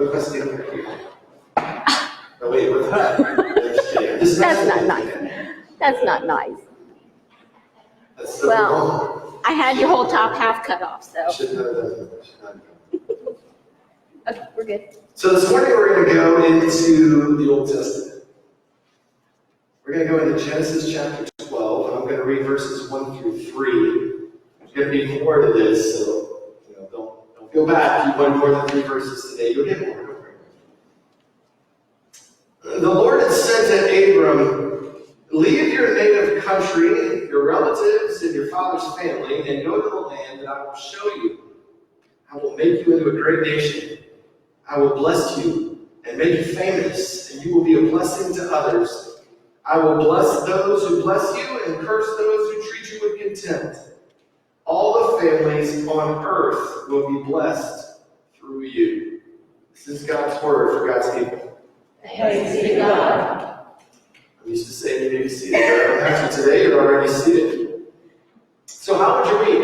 What if I stand over here? Oh, wait, what's that? That's not nice. That's not nice. That's so Well, wrong. I had your whole top half cut off, so. Shouldn't have done that. Okay, we're good. So this morning we're going to go into the Old Testament. We're going to go into Genesis chapter 12, and I'm going to read verses 1 through 3. There's going to be more to this, so don't feel bad if you want more than 3 verses today. You'll get more. Don't worry. The Lord had said to Abram, "Leave your native country, your relatives, and your father's family, and go to the land that I will show you. I will make you into a great nation. I will bless you and make you famous, and you will be a blessing to others. I will bless those who bless you and curse those who treat you with contempt. All the families on earth will be blessed through you." This is God's word for God's people. Thanks be to God. I'm used to saying you need to see it. After today, you're already seated. So how would you read?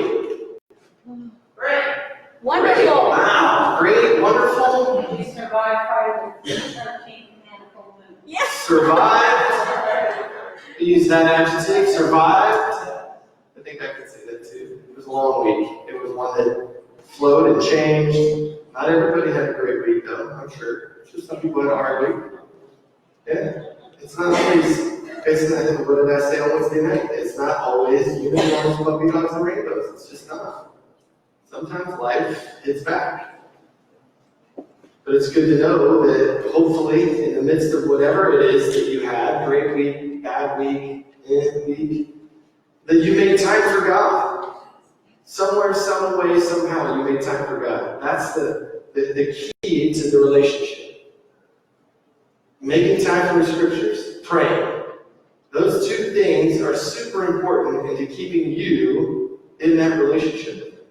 Great. Wonderful. Wow, great, wonderful. We survived Friday the 13th and full moon. Yes. Survived. Use that adjective, survived. I think I could say that too. It was a long week. It was one that flowed and changed. Not everybody had a great week though, I'm sure. Some people had a hard week. Yeah. It's not always, what did I say on Wednesday night? It's not always unicorns, puppy dogs, and rainbows. It's just not. Sometimes life hits back. But it's good to know that hopefully in the midst of whatever it is that you had, great week, bad week, week, that you made time for God. Somewhere, some way, somehow you made time for God. That's the key to the relationship. Making time for the scriptures, praying. Those two things are super important into keeping you in that relationship.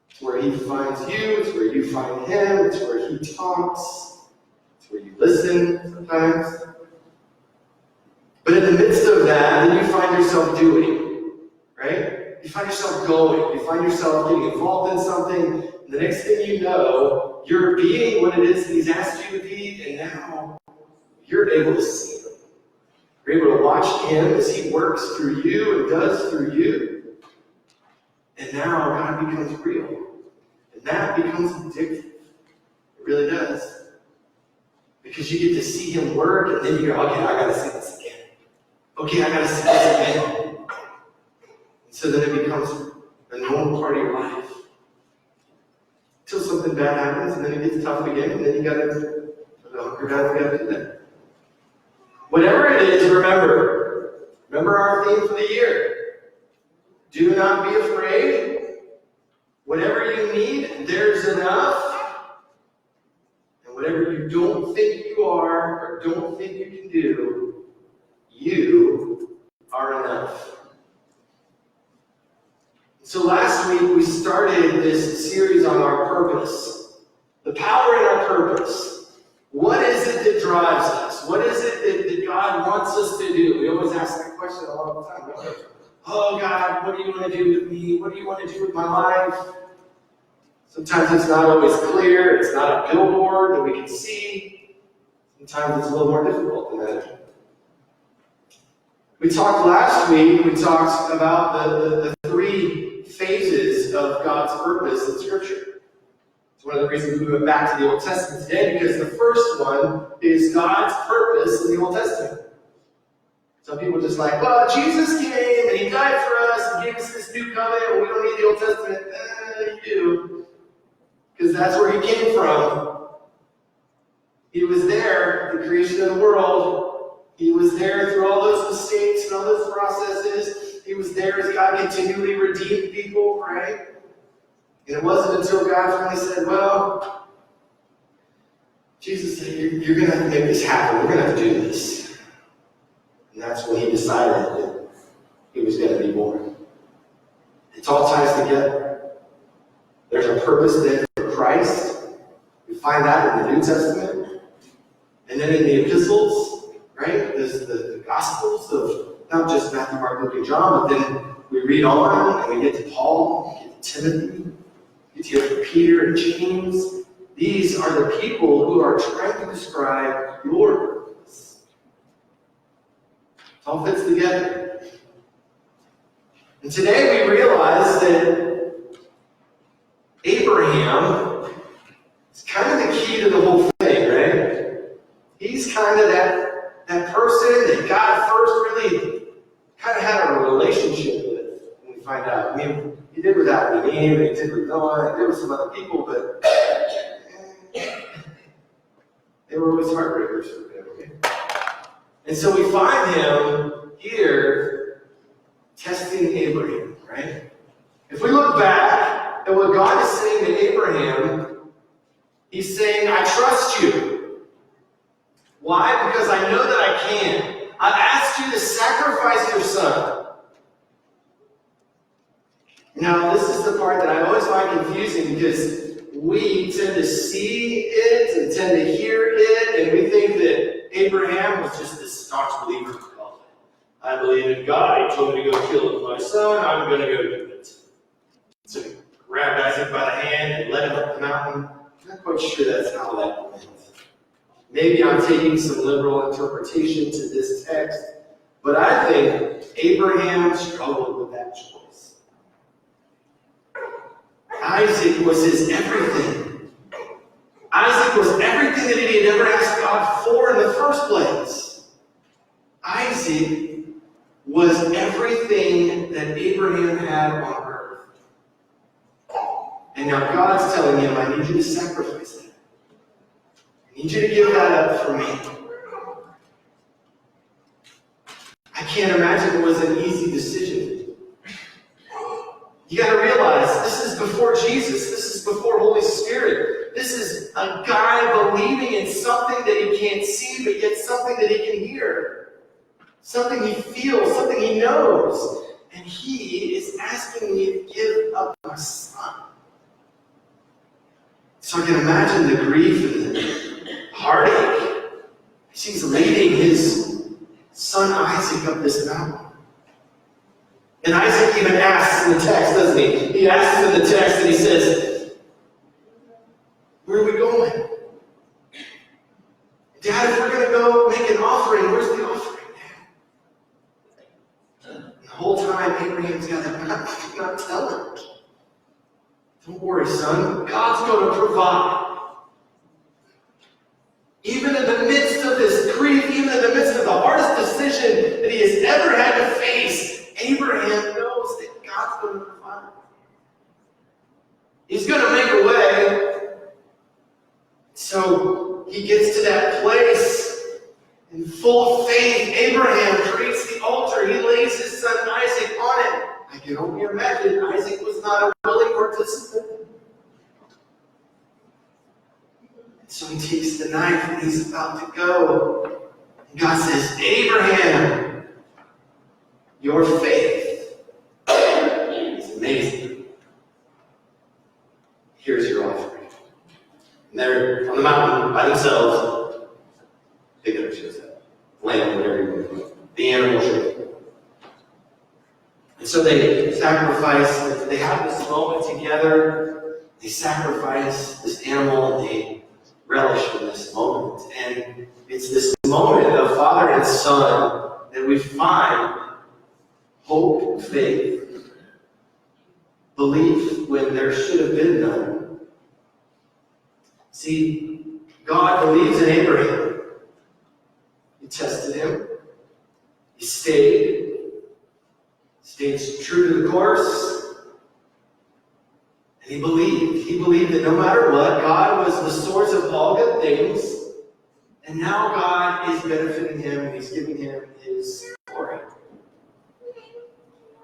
It's where he finds you, it's where you find him, it's where he talks, it's where you listen sometimes. But in the midst of that, then you find yourself doing, right? You find yourself going, you find yourself getting involved in something, and the next thing you know, you're being what it is that he's asked you to be, and now you're able to see him. You're able to watch him as he works through you and does through you. And now God becomes real. And that becomes addictive. It really does. Because you get to see him work, and then you go, okay, I gotta see this again. Okay, I gotta see this again. And so then it becomes a normal part of your life. Until something bad happens, and then it gets tough again, and then you gotta hunker down and gotta do that. Whatever it is, remember our theme for the year. Do not be afraid. Whatever you need, there's enough. And whatever you don't think you are or don't think you can do, you are enough. So last week we started this series on our purpose. The power in our purpose. What is it that drives us? What is it that God wants us to do? We always ask that question a lot of the time. We're like, oh God, what do you want to do with me? What do you want to do with my life? Sometimes it's not always clear. It's not a billboard that we can see. Sometimes it's a little more difficult than that. Last week, we talked about the 3 phases of God's purpose in Scripture. It's one of the reasons we went back to the Old Testament today, because the first one is God's purpose in the Old Testament. Some people just like, well, Jesus came and he died for us and gave us this new covenant, and we don't need the Old Testament. You do. Because that's where he came from. He was there at the creation of the world. He was there through all those mistakes and all those processes. He was there as God continually redeemed people, right? And it wasn't until God finally said, well, Jesus said, you're going to have to make this happen. We're going to have to do this. And that's when he decided that he was going to be born. It all ties together. There's a purpose then for Christ. We find that in the New Testament. And then in the epistles, right? There's the Gospels of not just Matthew, Mark, Luke, and John, but then we read on and we get to Paul, we get to Timothy, we get to hear from Peter and James. These are the people who are trying to describe your purpose. It all fits together. And today we realize that Abraham is kind of the key to the whole thing, right? He's kind of that person that God first really kind of had a relationship with, when we find out. I mean, he did with Adam and Eve, and he did with Noah, and there were some other people, but they were always heartbreakers for him. Okay? And so we find him here testing Abraham, right? If we look back at what God is saying to Abraham, he's saying, I trust you. Why? Because I know that I can. I've asked you to sacrifice your son. Now, this is the part that I always find confusing because we tend to see it and tend to hear it, and we think that Abraham was just this staunch believer of God. I believe in God. He told me to go kill my son. I'm going to go do it. So he grabbed Isaac by the hand and led him up the mountain. I'm not quite sure that's how that went. Maybe I'm taking some liberal interpretation to this text, but I think Abraham struggled with that choice. Isaac was his everything. Isaac was everything that he had ever asked God for in the first place. Isaac was everything that Abraham had on earth. And now God's telling him, I need you to sacrifice that. I need you to give that up for me. I can't imagine it was an easy decision. You got to realize, this is before Jesus. This is before Holy Spirit. This is a guy believing in something that he can't see, but yet something that he can hear. Something he feels, something he knows. And he is asking me to give up my son. So I can imagine the grief and the heartache. He's leading his son Isaac up this mountain. And Isaac even asks in the text, doesn't he? He asks in the text and he says, where are we going? Dad, if we're going to go make an offering, where's the offering, Dad? And the whole time, Abraham's got that, not tell him. Don't worry, son. God's going to provide. Even in the midst of this grief, even in the midst of the hardest decision that he has ever had to face, Abraham knows that God's going to provide. He's going to make a way. So he gets to that place in full faith. Abraham creates the altar. He lays his son Isaac on it. I can only imagine Isaac was not a willing participant. So he takes the knife and he's about to go. And God says, Abraham, your faith is amazing. Here's your offering. And they're on the mountain by themselves. Pick it up, shows up. Lamb, whatever you want to do. The animal shows up. And so they sacrifice, they have this moment together. They sacrifice this animal, and they relish in this moment. And it's this moment of father and son that we find hope, faith, belief when there should have been none. See, God believes in Abraham. He tested him. He stayed true to the course. And he believed. He believed that no matter what, God was the source of all good things. And now God is benefiting him and he's giving him his glory.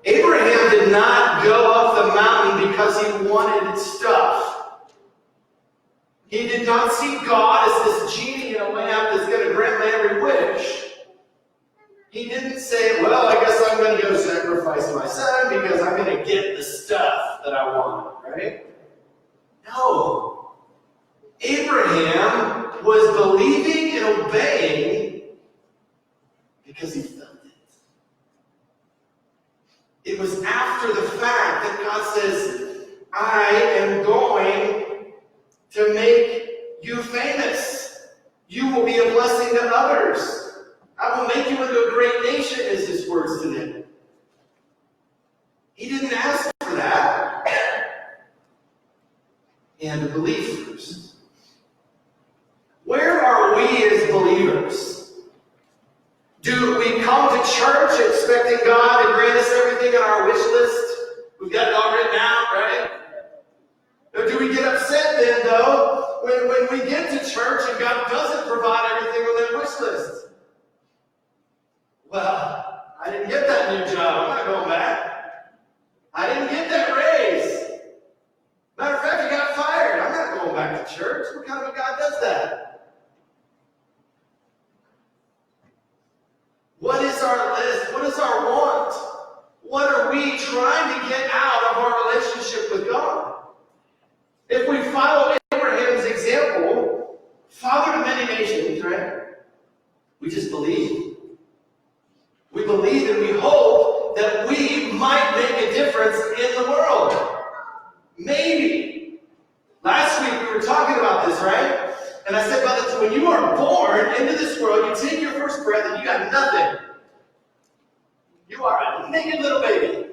Abraham did not go up the mountain because he wanted stuff. He did not see God as this genie in a lamp that's going to grant my every wish. He didn't say, well, I guess I'm going to go sacrifice my son because I'm going to get the stuff that I want, right? No. Abraham was believing and obeying because he felt it. It was after the fact that God says, I am going to make you famous. You will be a blessing to others. I will make you into a great nation, is his words to them. He didn't ask for that. He had to believe first. Where are we as believers? Do we come to church expecting God to grant us everything on our wish list? We've got it all written out, right? Or do we get upset then, though, when we get to church and God doesn't provide everything on that wish list? Well, I didn't get that new job. I'm not going back. I didn't get that raise. Matter of fact, I got fired. I'm not going back to church. What kind of a God does that? What is our list? What is our want? What are we trying to get out of our relationship with God? If we follow Abraham's example, father to many nations, right? We just believe. We believe and we hope that we might make a difference in the world. Maybe. Last week we were talking about this, right? And I said about this, when you are born into this world, you take your first breath and you got nothing. You are a naked little baby.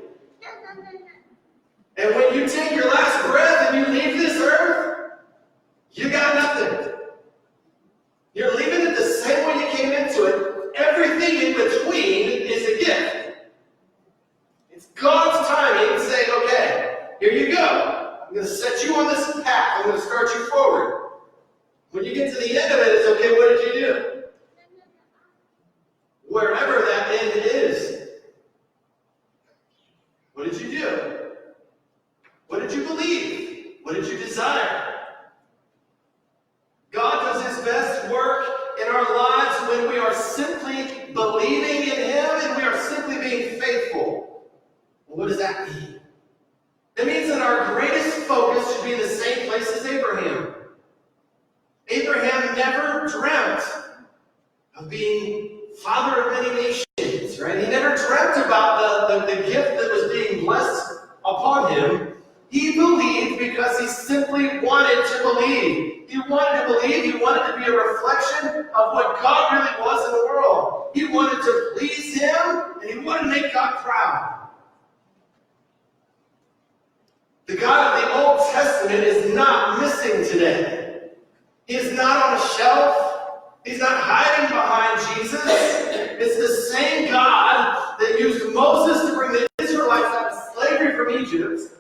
And when you take your last breath and you leave this earth, you got nothing. You're leaving it the same way you came into it. Everything in between is a gift. It's God's timing saying, okay, here you go. I'm going to set you on this path. I'm going to start you forward. When you get to the end of it, it's okay, what did you do? Wherever that end is. What did you do? What did you believe? What did you desire? God does his best work in our lives when we are simply believing in him and we are simply being faithful. Well, what does that mean? It means that our greatest focus should be in the same place as Abraham. Abraham never dreamt of being father of many nations, right? He never dreamt about the gift that was being blessed upon him. He believed because he simply wanted to believe. He wanted to believe. He wanted to be a reflection of what God really was in the world. He wanted to please him, and he wanted to make God proud. The God of the Old Testament is not missing today. He is not on a shelf. He's not hiding behind Jesus. It's the same God that used Moses to bring the Israelites out of slavery from Egypt.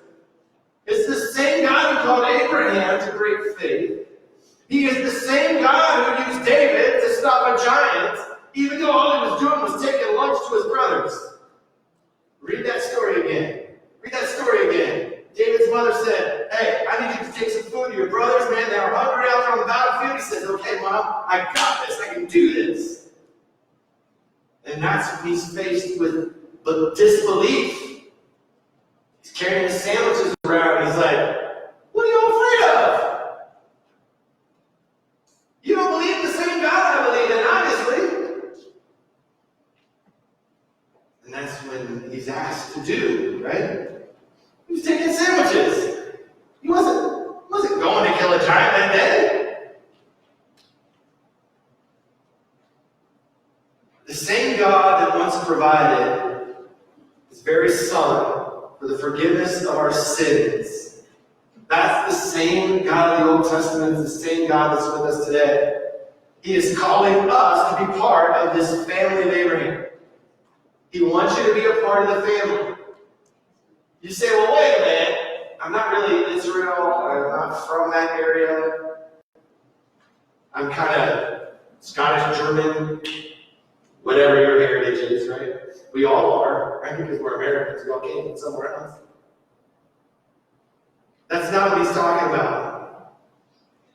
It's the same God who called Abraham to great faith. He is the same God who used David to stop a giant, even though all he was doing was taking lunch to his brothers. Read that story again. Read that story again. David's mother said, hey, I need you to take some food to your brothers, man. They are hungry out there on the battlefield. He says, okay, Mom, I got this. I can do this. And that's when he's faced with disbelief. He's carrying his sandwiches around. He's like, what are you afraid of? You don't believe in the same God I believe in, obviously. And that's when he's asked to do, right? He was taking sandwiches. He wasn't going to kill a giant that day. The same God that once provided his very Son for the forgiveness of our sins. That's the same God of the Old Testament, the same God that's with us today. He is calling us to be part of this family of Abraham. He wants you to be a part of the family. You say, well, wait a minute. I'm not really Israel. I'm not from that area. I'm kind of Scottish, German, whatever your heritage is, right? We all are, right? Because we're Americans. We all came from somewhere else. That's not what he's talking about.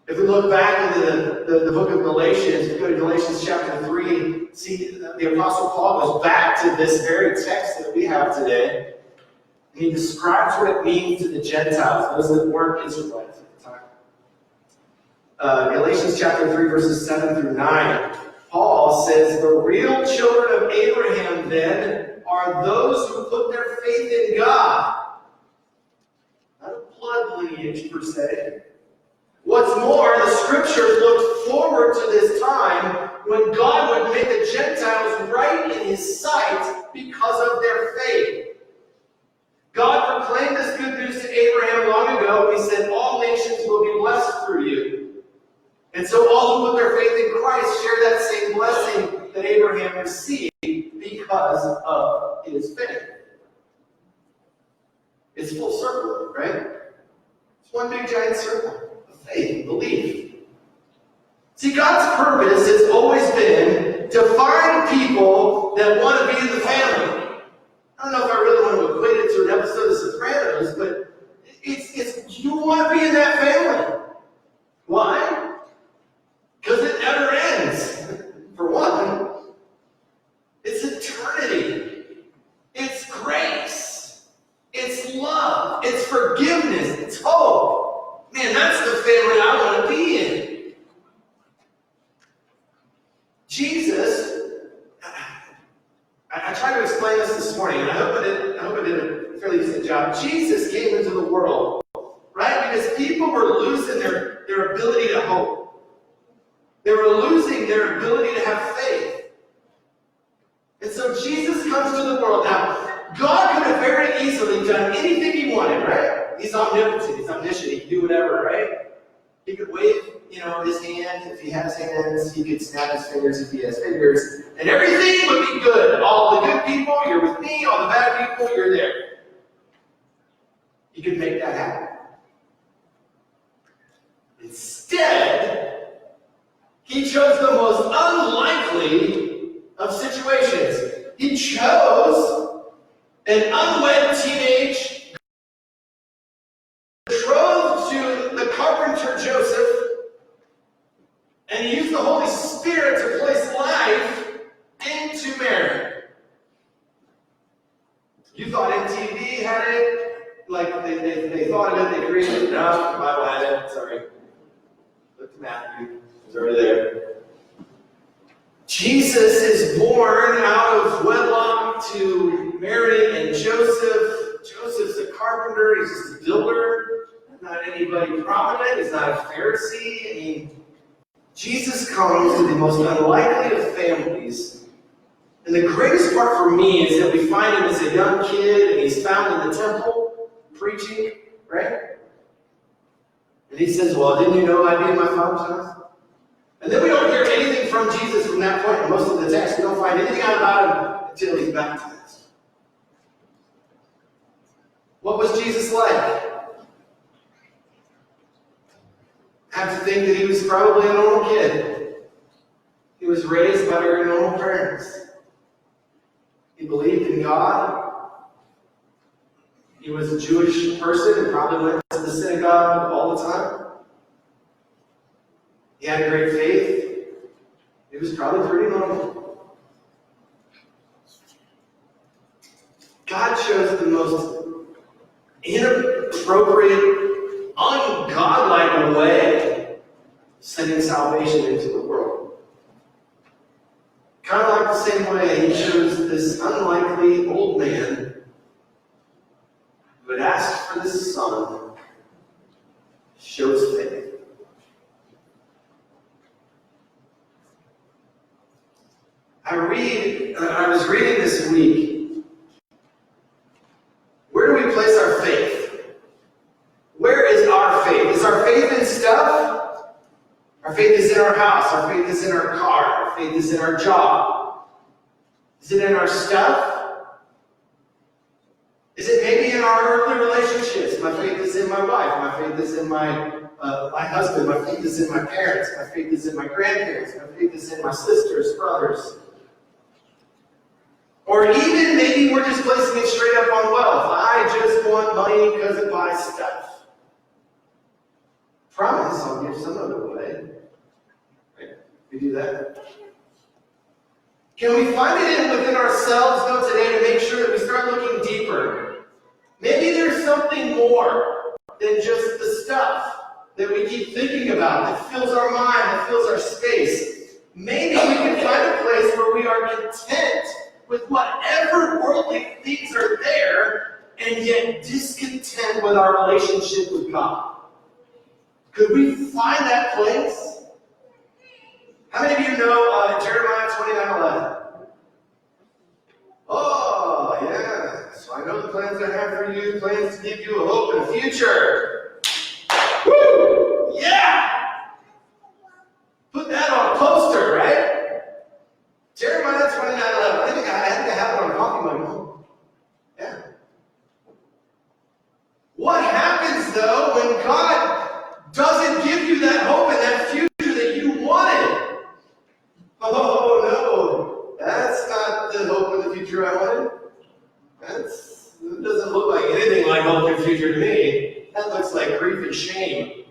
If we look back into the book of Galatians, we go to Galatians chapter 3, see the Apostle Paul goes back to this very text that we have today. And he describes what it means to the Gentiles, those that weren't Israelites at the time. Galatians chapter 3, verses 7 through 9. Paul says, the real children of Abraham, then, are those who put their faith in God. Not a blood lineage, per se. What's more, the scriptures to this time when God would make the Gentiles right in his sight because of their faith. God proclaimed this good news to Abraham long ago. He said, all nations will be blessed through you. And so all who put their faith in Christ share that same blessing that Abraham received because of his faith. It's full circle, right? It's one big giant circle of faith, belief. See, God's purpose has always been to find people that want to be in the family. I don't know if I really want to equate it to an episode of Sopranos, but it's you want to be in that family. Why? Because it never ends. For one, it's eternity. It's grace. It's love. It's forgiveness. It's hope. Man, that's the family I want to be in. Jesus, I tried to explain this morning, and I hope I did a fairly decent job. Jesus came into the world, right? Because people were losing their ability to hope. They were losing their ability to have faith. And so Jesus comes to the world. Now, God could have very easily done anything he wanted, right? He's omnipotent, he's omniscient, he can do whatever, right? He could wave, his hand if he has hands. He could snap his fingers if he has fingers. And everything would be good. All the good people, you're with me. All the bad people, you're there. He could make that happen. Instead, he chose the most unlikely of situations. He chose an unwed teenage betrothed to the carpenter Joseph, and he used the Holy Spirit to place life into Mary. You thought MTV had it, like they thought of it, they created it. No, the Bible had it. Sorry. Look to Matthew. It's already there. Jesus is born out of wedlock to Mary and Joseph. Joseph's a carpenter. He's just a builder. Not anybody prominent. He's not a Pharisee. I mean, Jesus comes to the most unlikely of families. And the greatest part for me is that we find him as a young kid, and he's found in the temple preaching, right? And he says, well, didn't you know I'd be in my Father's house? And then we don't hear anything from Jesus from that point. In most of the text, we don't find anything out about him until he's baptized. What was Jesus like? I have to think that he was probably a normal kid. He was raised by very normal parents. He believed in God. He was a Jewish person and probably went to the synagogue all the time. He had great faith. He was probably pretty normal. God chose the most inappropriate, ungodlike way, sending salvation into the world. Kind of like the same way he chose this unlikely old man who had asked for this son, shows faith. I was reading this week, where do we place our faith? Where is our faith? Is our faith in stuff? Our faith is in our house. Our faith is in our car. Our faith is in our job. Is it in our stuff? Is it maybe in our earthly relationships? My faith is in my wife. My faith is in my husband. My faith is in my parents. My faith is in my grandparents. My faith is in my sisters, brothers. Or even maybe we're just placing it straight up on wealth. I just want money because it buys stuff. Promise, I'll give some of it away. Right? We do that. Can we find it within ourselves, though, today to make sure that we start looking deeper? Maybe there's something more than just the stuff that we keep thinking about, that fills our mind, that fills our space. Maybe we can find a place where we are content with whatever worldly things are there, and yet discontent with our relationship with God. Could we find that place? you know Jeremiah 29:11? Oh, yeah. So I know the plans I have for you, plans to give you a hope and a future. Woo! Yeah! Put that on a poster, right? Jeremiah 29:11. I think I had to have it on a coffee mug. Yeah. What happens, though, when God doesn't give you that hope and that future that you wanted? Oh, no. That's not the hope and the future I wanted. That doesn't look like anything like hope and future to me. That looks like grief and shame.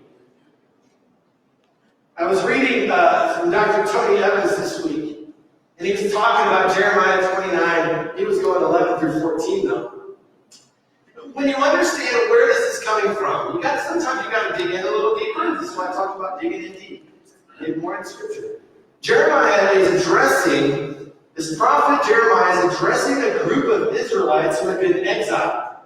I was reading from Dr. Tony Evans this week, and he was talking about Jeremiah 29. He was going 11 through 14, though. When you understand where this is coming from, sometimes you got to dig in a little deeper. This is why I talked about digging in deep. Get more in Scripture. This prophet Jeremiah is addressing a group of Israelites who had been exiled.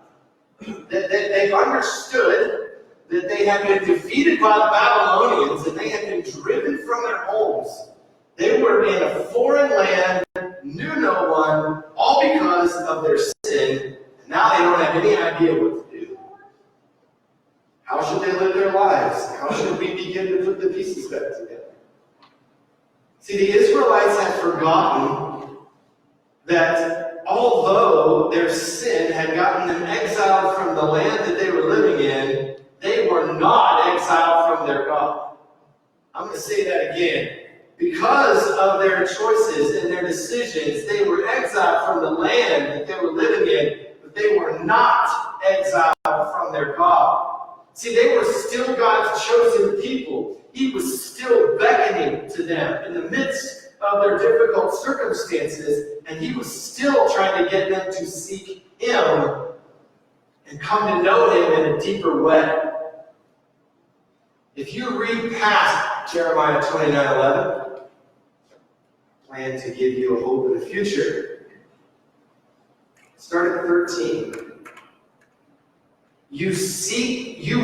They understood that they had been defeated by the Babylonians, and they had been driven from their homes. They were in a foreign land, knew no one, all because of their sin. And now they don't have any idea what to do. How should they live their lives? How should we begin to put the pieces back together? See, the Israelites had forgotten that although their sin had gotten them exiled from the land that they were living in, they were not exiled from their God. I'm going to say that again. Because of their choices and their decisions, they were exiled from the land that they were living in, but they were not exiled from their God. See, they were still God's chosen people. He was still beckoning to them in the midst of their difficult circumstances, and He was still trying to get them to seek Him and come to know Him in a deeper way. If you read past Jeremiah 29:11, plan to give you a hope in the future. Start at 13. You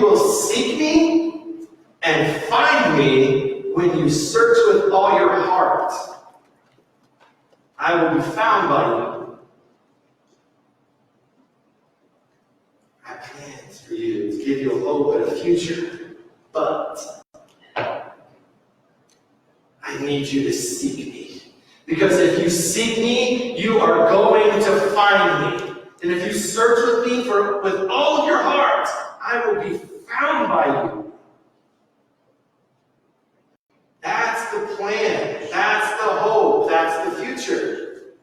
will seek me and find me when you search with all your heart. I will be found by you. I have plans for you to give you a hope and a future, but I need you to seek me. Because if you seek me, you are going to find me. And if you search with me with all of your heart, I will be found by you. That's the plan. That's the hope. That's the future.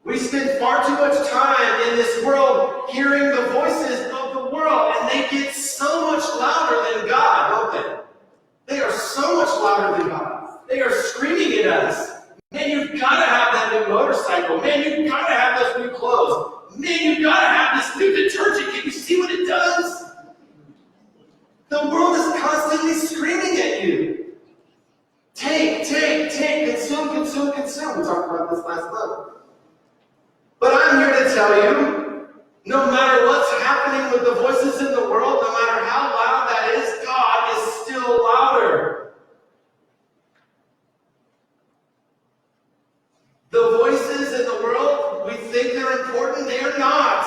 We spend far too much time in this world hearing the voices of the world, and they get so much louder than God, don't they? They are so much louder than God. They are screaming at us. Man, you've got to have that new motorcycle. Man, you've got to have those new clothes. Man, you've got to have this new detergent. Can you see what it does? The world is constantly screaming at you. Take, consume. We talked about this last month. But I'm here to tell you, no matter what's happening with the voices in the world, no matter how loud that is, God is still louder. The voices in the world, we think they're important. They are not.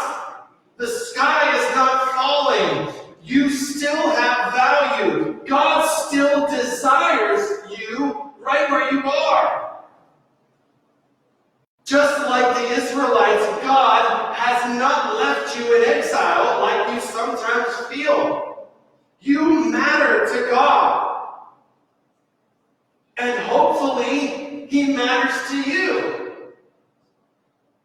The sky is not falling. You still have value. God still desires you right where you are. Just like the Israelites, God has not left you in exile like you sometimes feel. You matter to God. And hopefully, He matters to you.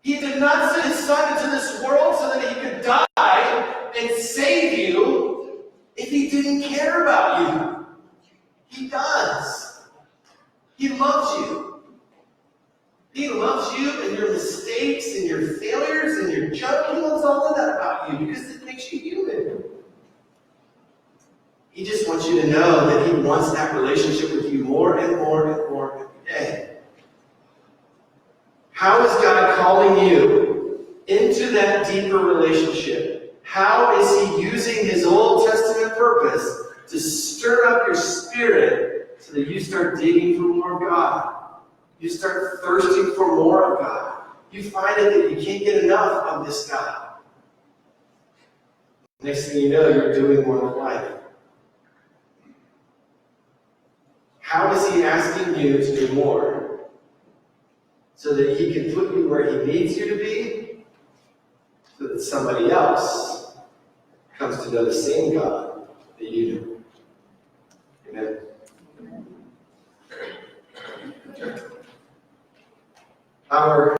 He did not send His Son into this world so that He could die and save you if He didn't care about you. He does. He loves you. He loves you and your mistakes and your failures and your junk. He loves all of that about you because it makes you human. He just wants you to know that He wants that relationship with you more and more and more every day. How is God calling you into that deeper relationship? How is He using His Old Testament purpose to stir up your spirit so that you start digging for more of God. You start thirsting for more of God. You find it that you can't get enough of this God. Next thing you know, you're doing more with life. How is he asking you to do more? So that he can put you where he needs you to be, so that somebody else comes to know the same God that you do. Amen. Our